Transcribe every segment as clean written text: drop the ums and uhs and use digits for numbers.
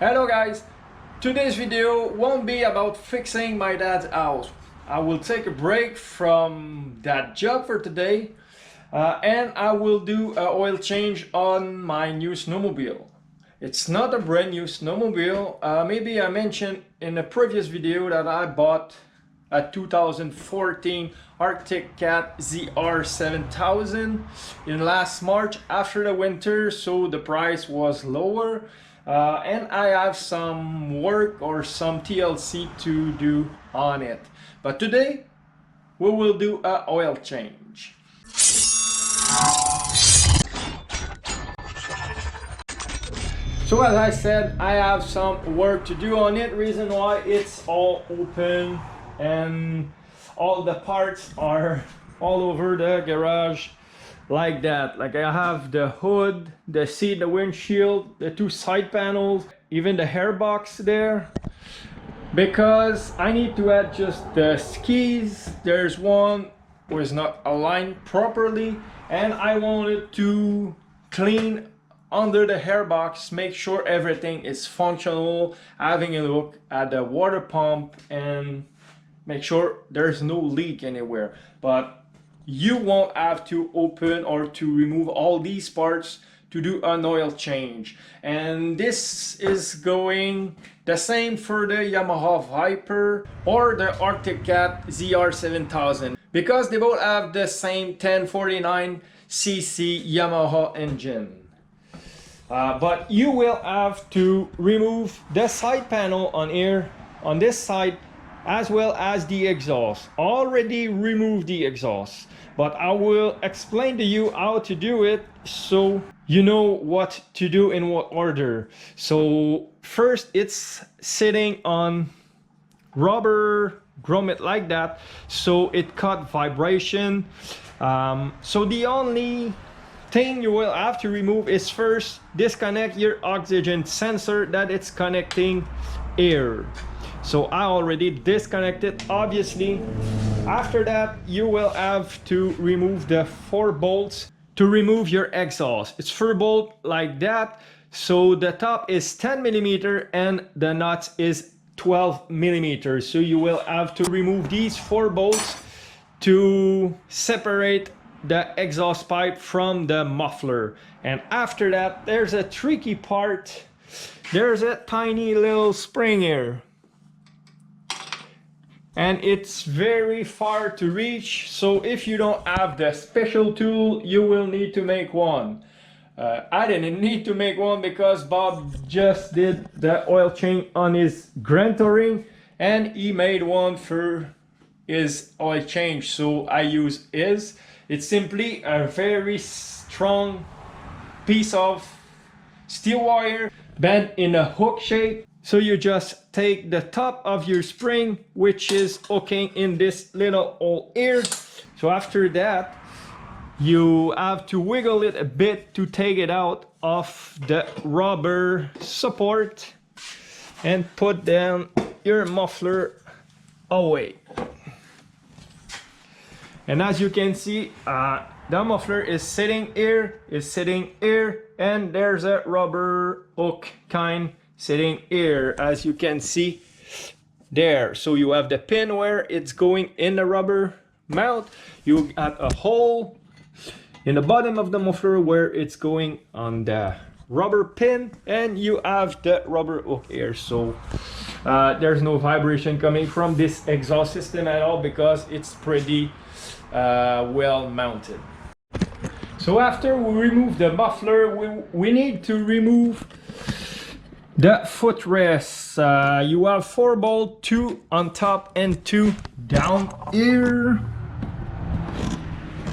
Hello guys, today's video won't be about fixing my dad's house. I will take a break from that job for today and I will do an oil change on my new snowmobile. It's not a brand new snowmobile. Maybe I mentioned in a previous video that I bought a 2014 Arctic Cat ZR7000 in last March after the winter, so the price was lower. And I have some work or some TLC to do on it. But today we will do an oil change. So as I said, I have some work to do on it. Reason why it's all open and all the parts are all over the garage like that. Like I have the hood, the seat, the windshield, the two side panels, even the hair box there, because I need to adjust the skis. There's one was not aligned properly and I wanted to clean under the hair box, make sure everything is functional, having a look at the water pump and make sure there's no leak anywhere. But you won't have to open or to remove all these parts to do an oil change. And this is going the same for the Yamaha Viper or the Arctic Cat ZR7000 because they both have the same 1049cc Yamaha engine. But you will have to remove the side panel on here on this side, as well as the exhaust. Already removed the exhaust, but I will explain to you how to do it so you know what to do in what order. So first, it's sitting on rubber grommet like that, so it cut vibration. So the only thing you will have to remove is first disconnect your oxygen sensor that it's connecting air. So I already disconnected, obviously. After that, you will have to remove the 4 bolts to remove your exhaust. It's 4 bolt like that. So the top is 10 millimeter and the nut is 12 millimeters. So you will have to remove these 4 bolts to separate the exhaust pipe from the muffler. And after that, there's a tricky part. There's a tiny little spring here, and it's very far to reach. So if you don't have the special tool, you will need to make one. I didn't need to make one because Bob just did the oil change on his Grand Touring and he made one for his oil change, so I use his. It's simply a very strong piece of steel wire bent in a hook shape. So you just take the top of your spring, which is hooking in this little hole here. So after that, you have to wiggle it a bit to take it out of the rubber support and put down your muffler away. And as you can see, the muffler is sitting here, and there's a rubber hook kind sitting here, as you can see there. So you have the pin where it's going in the rubber mount. You have a hole in the bottom of the muffler where it's going on the rubber pin, and you have the rubber hook here. So there's no vibration coming from this exhaust system at all because it's pretty well mounted. So after we remove the muffler, we need to remove the footrest. You have 4 bolts, 2 on top and 2 down here.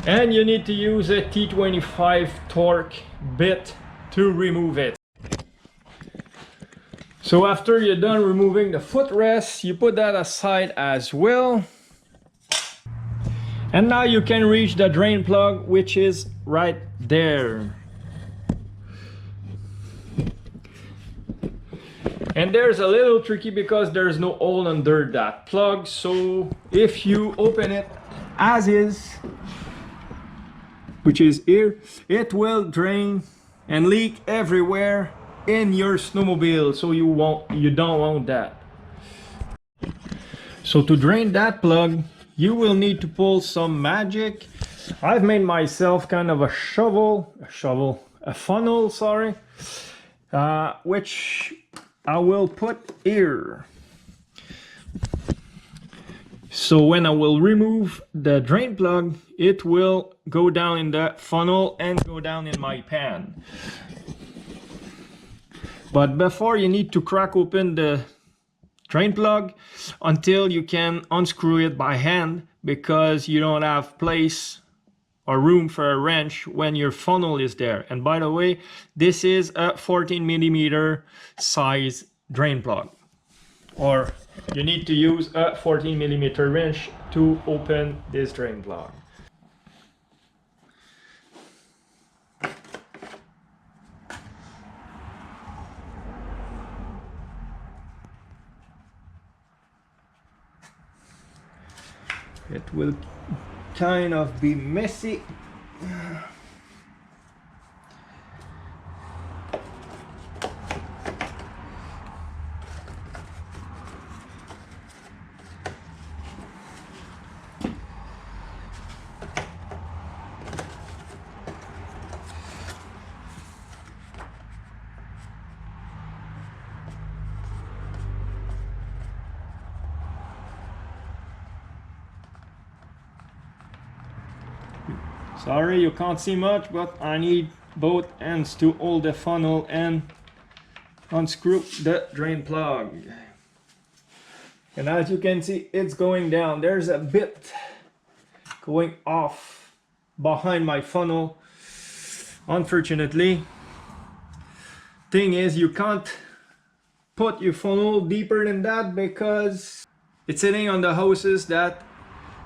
And you need to use a T25 torque bit to remove it. So after you're done removing the footrest, you put that aside as well. And now you can reach the drain plug, which is right there. And there's a little tricky because there's no hole under that plug. So if you open it as is, which is here, it will drain and leak everywhere in your snowmobile, so you don't want that. So to drain that plug, you will need to pull some magic. I've made myself kind of a funnel, sorry, which I will put here. So when I will remove the drain plug, it will go down in the funnel and go down in my pan. But before, you need to crack open the drain plug until you can unscrew it by hand, because you don't have place or room for a wrench when your funnel is there. And by the way, this is a 14mm size drain plug, or you need to use a 14mm wrench to open this drain plug. It will kind of be messy. Sorry you can't see much, but I need both ends to hold the funnel and unscrew the drain plug. And as you can see, it's going down. There's a bit going off behind my funnel, unfortunately. Thing is, you can't put your funnel deeper than that because it's sitting on the hoses that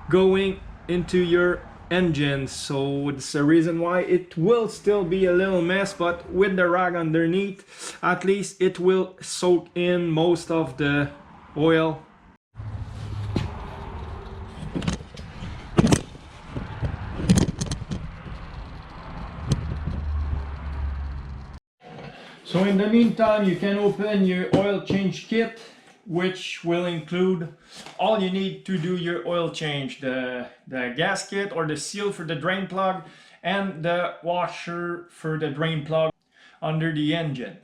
going into your engine. So it's the reason why it will still be a little mess, but with the rag underneath, at least it will soak in most of the oil. So in the meantime, you can open your oil change kit, which will include all you need to do your oil change: the gasket or the seal for the drain plug and the washer for the drain plug under the engine.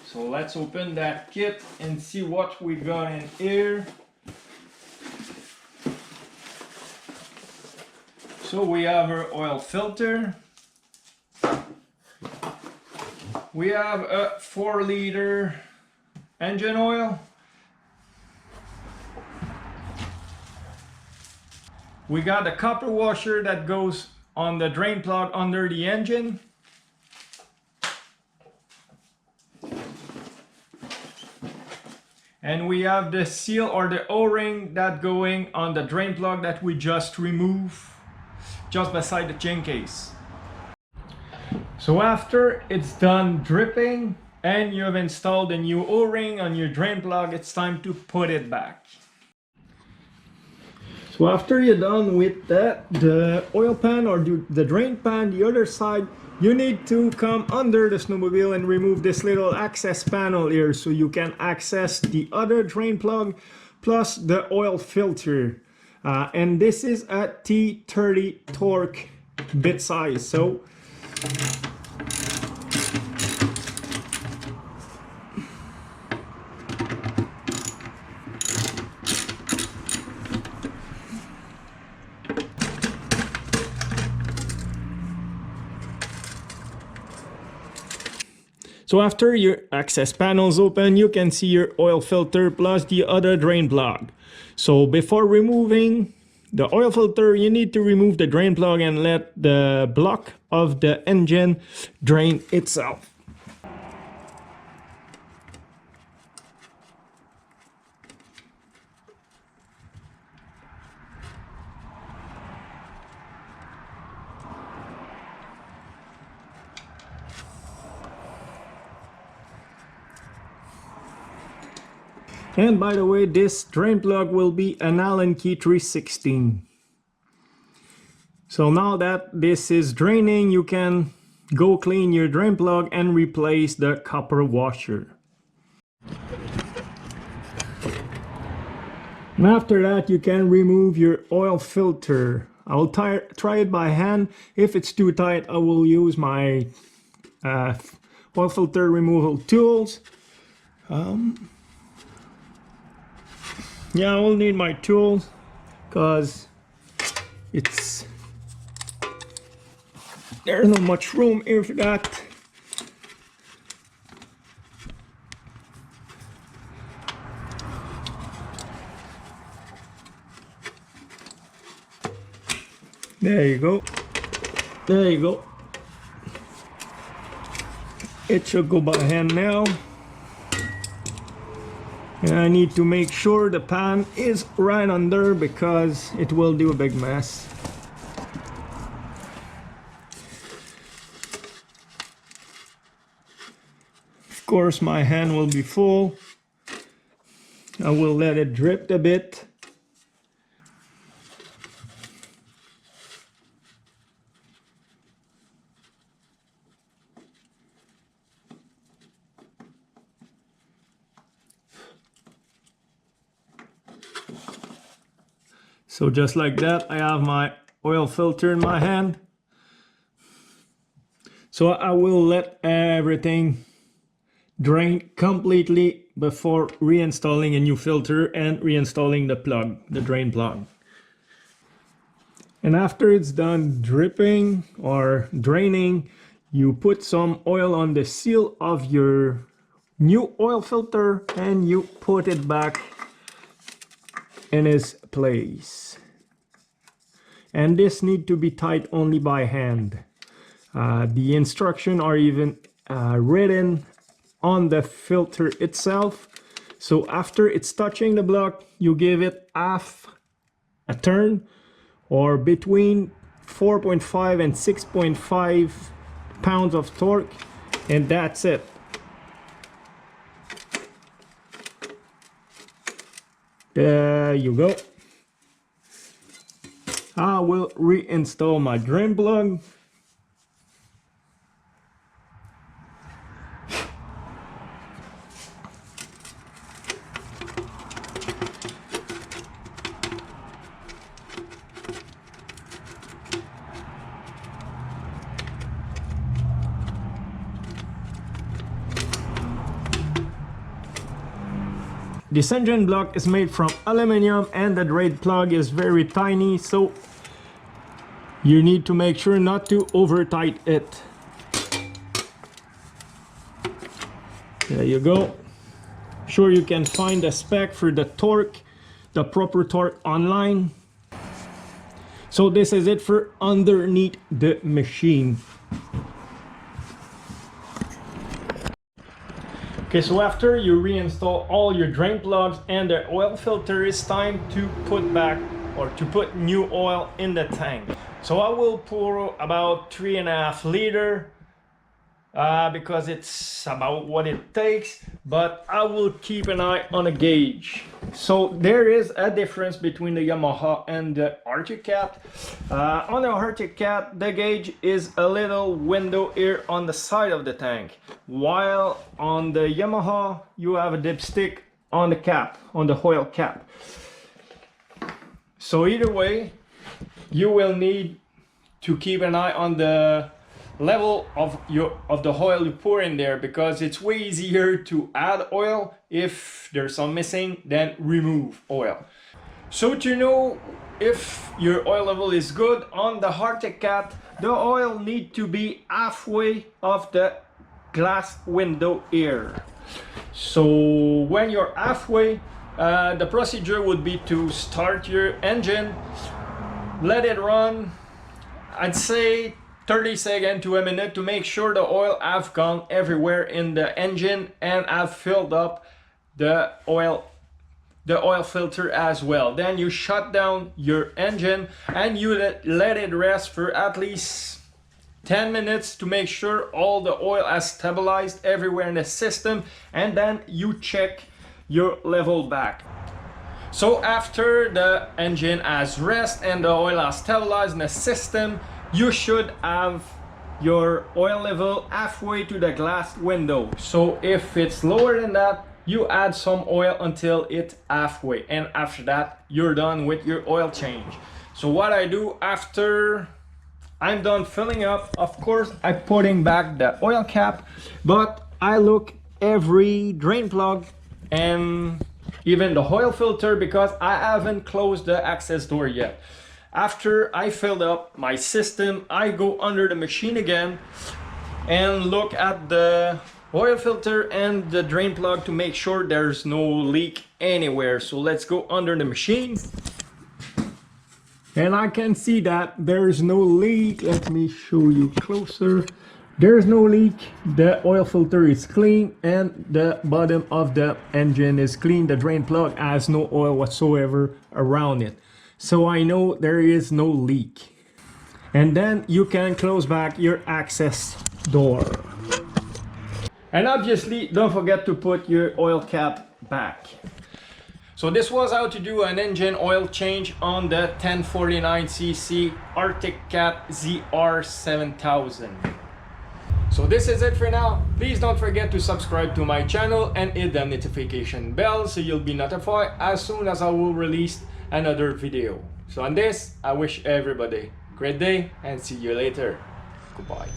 So let's open that kit and see what we got in here. So we have our oil filter. We have a 4-liter engine oil. We got a copper washer that goes on the drain plug under the engine. And we have the seal or the O-ring that going on the drain plug that we just removed just beside the chain case. So after it's done dripping and you have installed a new O-ring on your drain plug, it's time to put it back. So after you're done with that, the oil pan or the drain pan, the other side, you need to come under the snowmobile and remove this little access panel here so you can access the other drain plug plus the oil filter. And this is a T30 torque bit size. So after your access panels open, you can see your oil filter plus the other drain plug. So before removing the oil filter, you need to remove the drain plug and let the block of the engine drain itself. And by the way, this drain plug will be an Allen key 316. So now that this is draining, you can go clean your drain plug and replace the copper washer. And after that, you can remove your oil filter. I will try it by hand. If it's too tight, I will use my oil filter removal tools. Yeah, I will need my tools because there's not much room here for that. There you go. There you go. It should go by hand now. And I need to make sure the pan is right under because it will do a big mess. Of course, my hand will be full. I will let it drip a bit. So just like that, I have my oil filter in my hand. So I will let everything drain completely before reinstalling a new filter and reinstalling the plug, the drain plug. And after it's done dripping or draining, you put some oil on the seal of your new oil filter and you put it back in its place. And this need to be tight only by hand. The instructions are even written on the filter itself. So after it's touching the block, you give it half a turn or between 4.5 and 6.5 pounds of torque, and that's it. There you go. I will reinstall my drain plug. This engine block is made from aluminum and the drain plug is very tiny, so you need to make sure not to over tight it. There you go. Sure, you can find the spec for the torque, the proper torque online. So this is it for underneath the machine. Okay, so after you reinstall all your drain plugs and the oil filter, it's time to put back or to put new oil in the tank. So I will pour about 3.5 liters because it's about what it takes, but I will keep an eye on a gauge. So there is a difference between the Yamaha and the Arctic Cat. On the Arctic Cat, the gauge is a little window here on the side of the tank, while on the Yamaha you have a dipstick on the cap, on the oil cap. So either way, you will need to keep an eye on the level of the oil you pour in there, because it's way easier to add oil if there's some missing than remove oil. So to know if your oil level is good on the Arctic Cat, the oil need to be halfway of the glass window here. So when you're halfway, the procedure would be to start your engine, let it run, I'd say 30 seconds to a minute to make sure the oil have gone everywhere in the engine and have filled up the oil filter as well. Then you shut down your engine and you let it rest for at least 10 minutes to make sure all the oil has stabilized everywhere in the system, and then you check your level back. So after the engine has rest and the oil has stabilized in the system, you should have your oil level halfway to the glass window. So if it's lower than that, you add some oil until it's halfway, and after that you're done with your oil change. So what I do after I'm done filling up, of course I'm putting back the oil cap, but I look every drain plug and even the oil filter, because I haven't closed the access door yet. After I filled up my system, I go under the machine again and look at the oil filter and the drain plug to make sure there's no leak anywhere. So let's go under the machine. And I can see that there's no leak. Let me show you closer. There's no leak. The oil filter is clean and the bottom of the engine is clean. The drain plug has no oil whatsoever around it. So I know there is no leak. And then you can close back your access door. And obviously, don't forget to put your oil cap back. So this was how to do an engine oil change on the 1049cc Arctic Cat ZR7000. So this is it for now. Please don't forget to subscribe to my channel and hit the notification bell so you'll be notified as soon as I will release another video. So on this, I wish everybody a great day and see you later. Goodbye.